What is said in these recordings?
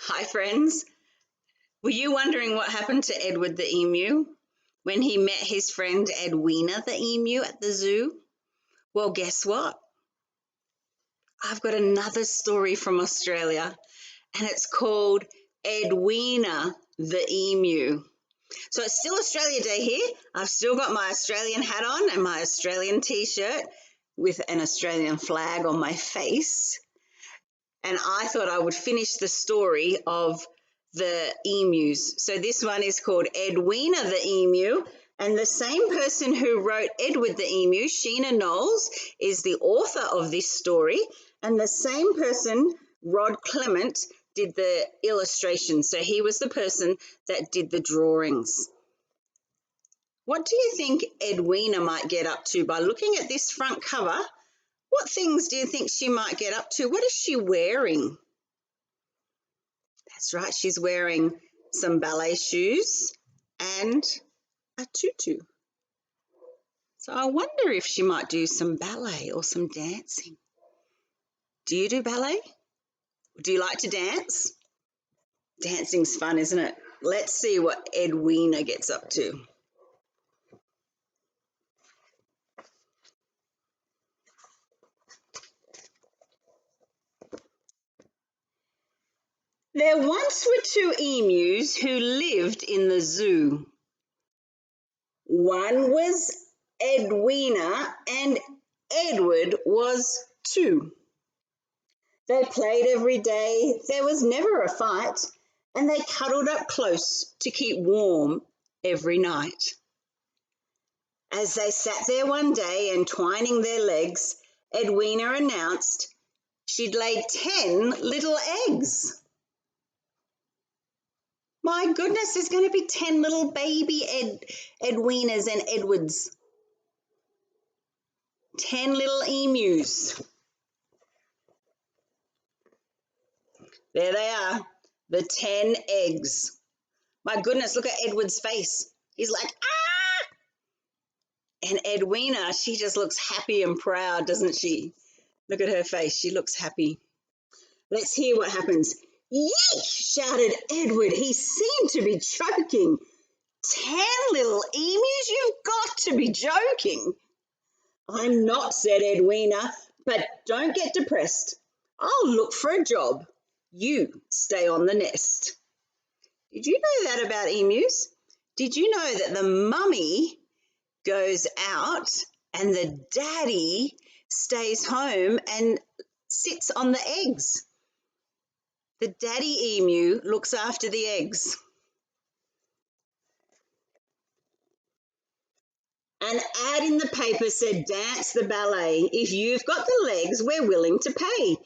Hi, friends. Were you wondering what happened to Edward the emu when he met his friend Edwina the emu at the zoo? Well, guess what? I've got another story from Australia, and it's called Edwina the emu. So it's still Australia Day here. I've still got my Australian hat on and my Australian t-shirt with an Australian flag on my face. And I thought I would finish the story of the emus. So this one is called Edwina the emu, and the same person who wrote Edward the emu, Sheena Knowles, is the author of this story, and the same person, Rod Clement, did the illustrations. So he was the person that did the drawings. What do you think Edwina might get up to by looking at this front cover? What things do you think she might get up to? What is she wearing? That's right, she's wearing some ballet shoes and a tutu. So I wonder if she might do some ballet or some dancing. Do you do ballet? Do you like to dance? Dancing's fun, isn't it? Let's see what Edwina gets up to. There once were two emus who lived in the zoo. One was Edwina and Edward was two. They played every day, there was never a fight, and they cuddled up close to keep warm every night. As they sat there one day entwining their legs, Edwina announced she'd laid 10 little eggs. My goodness, there's going to be 10 little baby Edwinas and Edwards. 10 little emus. There they are, the 10 eggs. My goodness, look at Edward's face. He's like, ah! And Edwina, she just looks happy and proud, doesn't she? Look at her face. She looks happy. Let's hear what happens. Yeek! Shouted Edward. He seemed to be choking. 10 little emus? You've got to be joking. I'm not, said Edwina, but don't get depressed. I'll look for a job. You stay on the nest. Did you know that about emus? Did you know that the mummy goes out and the daddy stays home and sits on the eggs? The daddy emu looks after the eggs. An ad in the paper said, dance the ballet. If you've got the legs, we're willing to pay.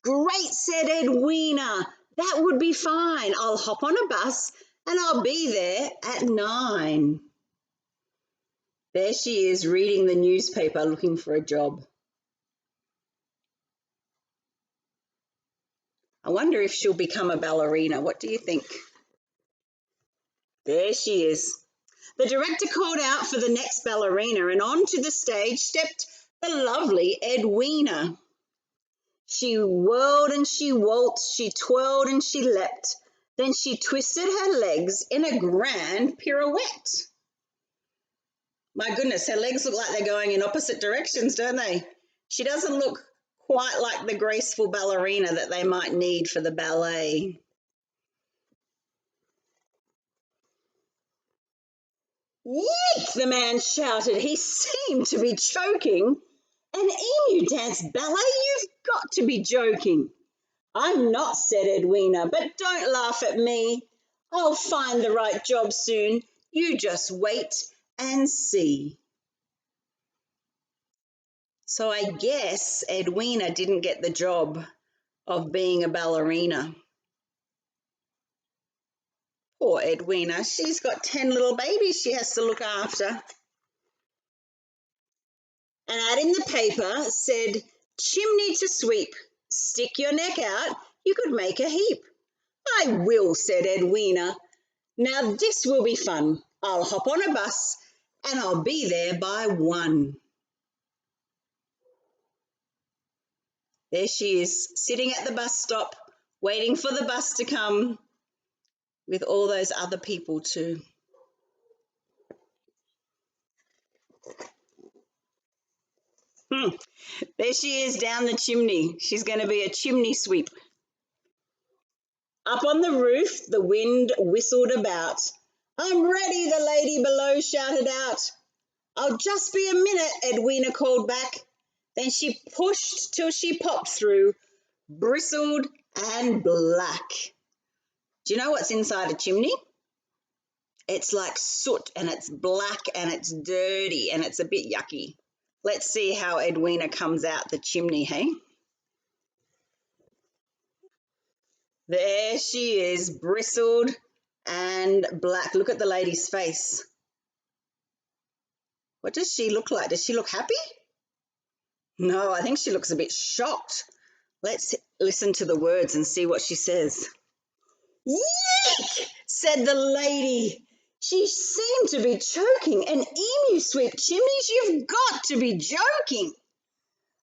Great, said Edwina. That would be fine. I'll hop on a bus and I'll be there at 9. There she is reading the newspaper looking for a job. I wonder if she'll become a ballerina. What do you think? There she is. The director called out for the next ballerina, and onto the stage stepped the lovely Edwina. She whirled and she waltzed, she twirled and she leapt. Then she twisted her legs in a grand pirouette. My goodness, her legs look like they're going in opposite directions, don't they? She doesn't look quite like the graceful ballerina that they might need for the ballet. Yeek, the man shouted. He seemed to be choking. An emu dance ballet? You've got to be joking. I'm not, said Edwina, but don't laugh at me. I'll find the right job soon. You just wait and see. So I guess Edwina didn't get the job of being a ballerina. Poor Edwina, she's got 10 little babies she has to look after. An ad in the paper said, chimney to sweep, stick your neck out, you could make a heap. I will, said Edwina. Now this will be fun. I'll hop on a bus and I'll be there by 1. There she is, sitting at the bus stop, waiting for the bus to come with all those other people too. There she is down the chimney. She's going to be a chimney sweep. Up on the roof, the wind whistled about. I'm ready, the lady below shouted out. I'll just be a minute, Edwina called back. Then she pushed till she popped through, bristled and black. Do you know what's inside a chimney? It's like soot and it's black and it's dirty and it's a bit yucky. Let's see how Edwina comes out the chimney, hey? There she is, bristled and black. Look at the lady's face. What does she look like? Does she look happy? No, I think she looks a bit shocked. Let's listen to the words and see what she says. Yeek! Said the lady. She seemed to be choking. An emu sweep chimneys? You've got to be joking.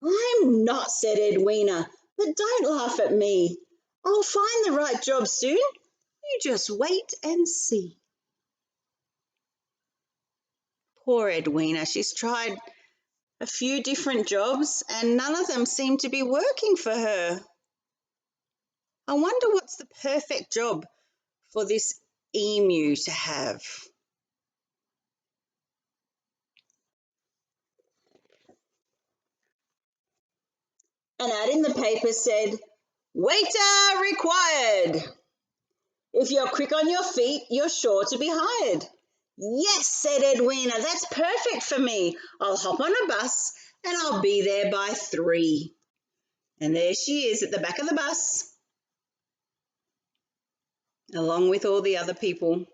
I'm not, said Edwina, but don't laugh at me. I'll find the right job soon. You just wait and see. Poor Edwina. She's tried a few different jobs and none of them seem to be working for her. I wonder what's the perfect job for this emu to have. An ad in the paper said, waiter required. If you're quick on your feet, you're sure to be hired. Yes, said Edwina, that's perfect for me. I'll hop on a bus and I'll be there by 3. And there she is at the back of the bus, along with all the other people.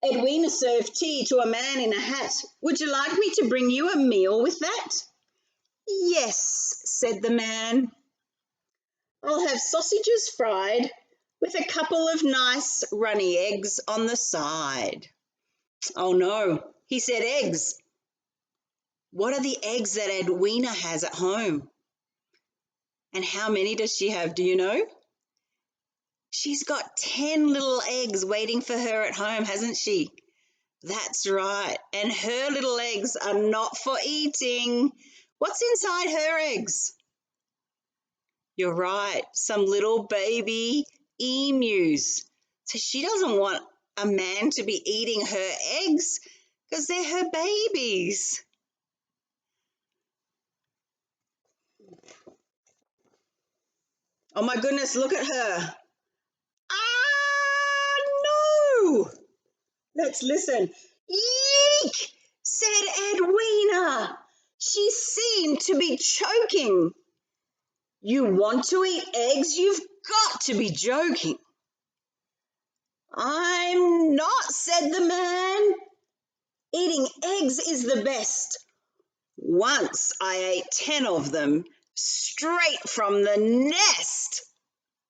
Edwina served tea to a man in a hat. Would you like me to bring you a meal with that? Yes, said the man. I'll have sausages fried with a couple of nice runny eggs on the side. Oh no, he said eggs. What are the eggs that Edwina has at home? And how many does she have, do you know? She's got 10 little eggs waiting for her at home, hasn't she? That's right. And her little eggs are not for eating. What's inside her eggs? You're right, some little baby emus. So she doesn't want a man to be eating her eggs because they're her babies. Oh my goodness, look at her. Ah, no! Let's listen. Yeek, said Edwina. She seemed to be choking. You want to eat eggs? You've got to be joking. I'm not, said the man. Eating eggs is the best. Once I ate 10 of them straight from the nest.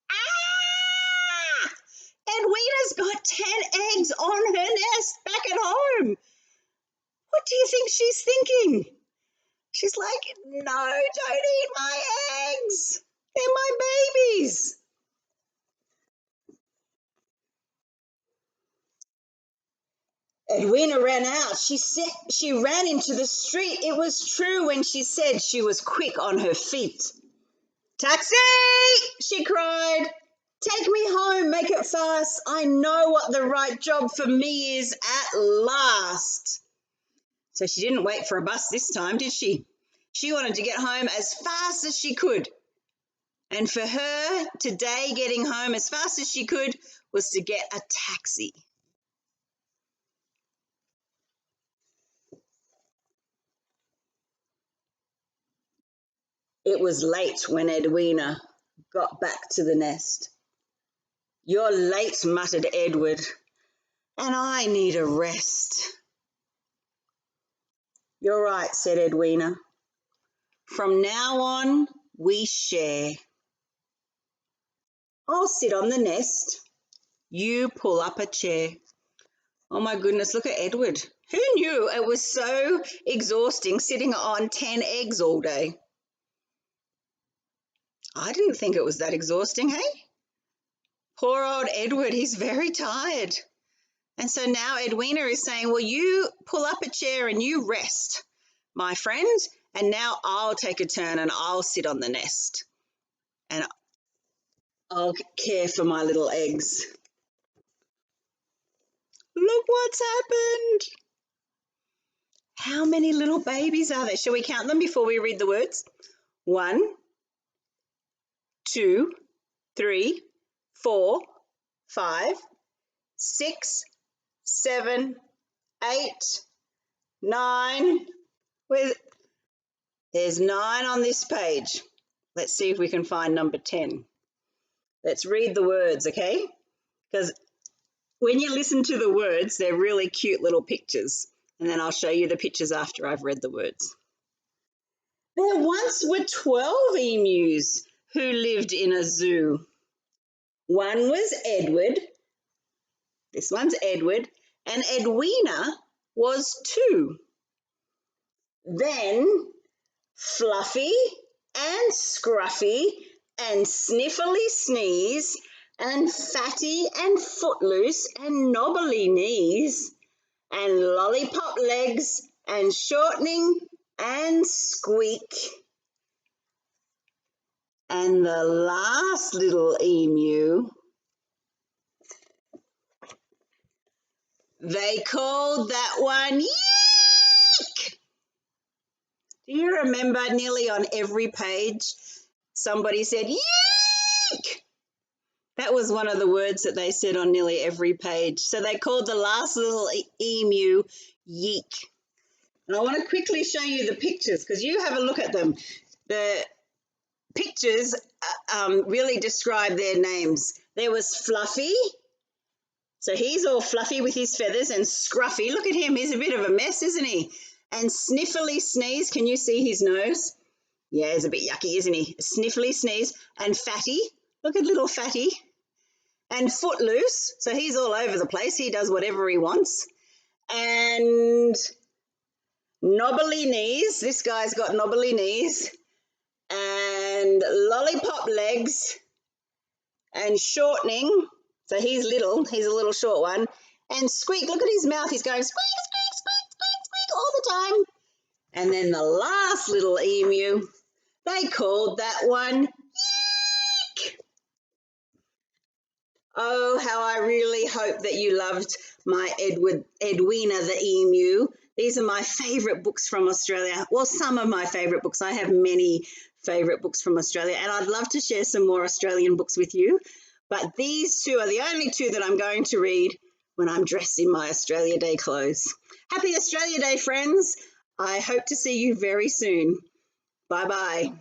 Ah! Edwina's got 10 eggs on her nest back at home. What do you think she's thinking? She's like, no, don't eat my eggs. They're my babies. Edwina ran out. She ran into the street. It was true when she said she was quick on her feet. Taxi! She cried. Take me home, make it fast. I know what the right job for me is at last. So she didn't wait for a bus this time, did she? She wanted to get home as fast as she could. And for her, today getting home as fast as she could was to get a taxi. It was late when Edwina got back to the nest. You're late, muttered Edward, and I need a rest. You're right, said Edwina. From now on, we share. I'll sit on the nest. You pull up a chair. Oh my goodness, look at Edward. Who knew it was so exhausting sitting on 10 eggs all day? I didn't think it was that exhausting, hey? Poor old Edward, he's very tired. And so now Edwina is saying, well, you pull up a chair and you rest, my friend, and now I'll take a turn and I'll sit on the nest and I'll care for my little eggs. Look what's happened. How many little babies are there? Shall we count them before we read the words? 1, 2, 3, 4, 5, 6, 7, 8, 9. There's 9 on this page. Let's see if we can find number 10. Let's read the words, okay? Because when you listen to the words, they're really cute little pictures. And then I'll show you the pictures after I've read the words. There once were 12 emus who lived in a zoo. One was Edward. This one's Edward. And Edwina was 2. Then Fluffy and Scruffy and Sniffly Sneeze and Fatty and Footloose and Knobbly Knees and Lollipop Legs and Shortening and Squeak. And the last little emu, they called that one Yeek. Do you remember nearly on every page somebody said Yeek? That was one of the words that they said on nearly every page. So they called the last little emu Yeek. And I want to quickly show you the pictures because you have a look at them. The pictures really describe their names. There was Fluffy. So he's all fluffy with his feathers, and Scruffy. Look at him. He's a bit of a mess, isn't he? And Sniffly Sneeze. Can you see his nose? Yeah, he's a bit yucky, isn't he? Sniffly Sneeze. And Fatty. Look at little Fatty. And Footloose. So he's all over the place. He does whatever he wants. And Knobbly Knees. This guy's got knobbly knees. And Lollipop Legs. And Shortening. So he's little. He's a little short one. And Squeak. Look at his mouth. He's going squeak, squeak, squeak, squeak, squeak all the time. And then the last little emu, they called that one Yeek. Oh, how I really hope that you loved my Edwina the Emu. These are my favourite books from Australia. Well, some of my favourite books. I have many favourite books from Australia, and I'd love to share some more Australian books with you. But these 2 are the only 2 that I'm going to read when I'm dressed in my Australia Day clothes. Happy Australia Day, friends. I hope to see you very soon. Bye-bye.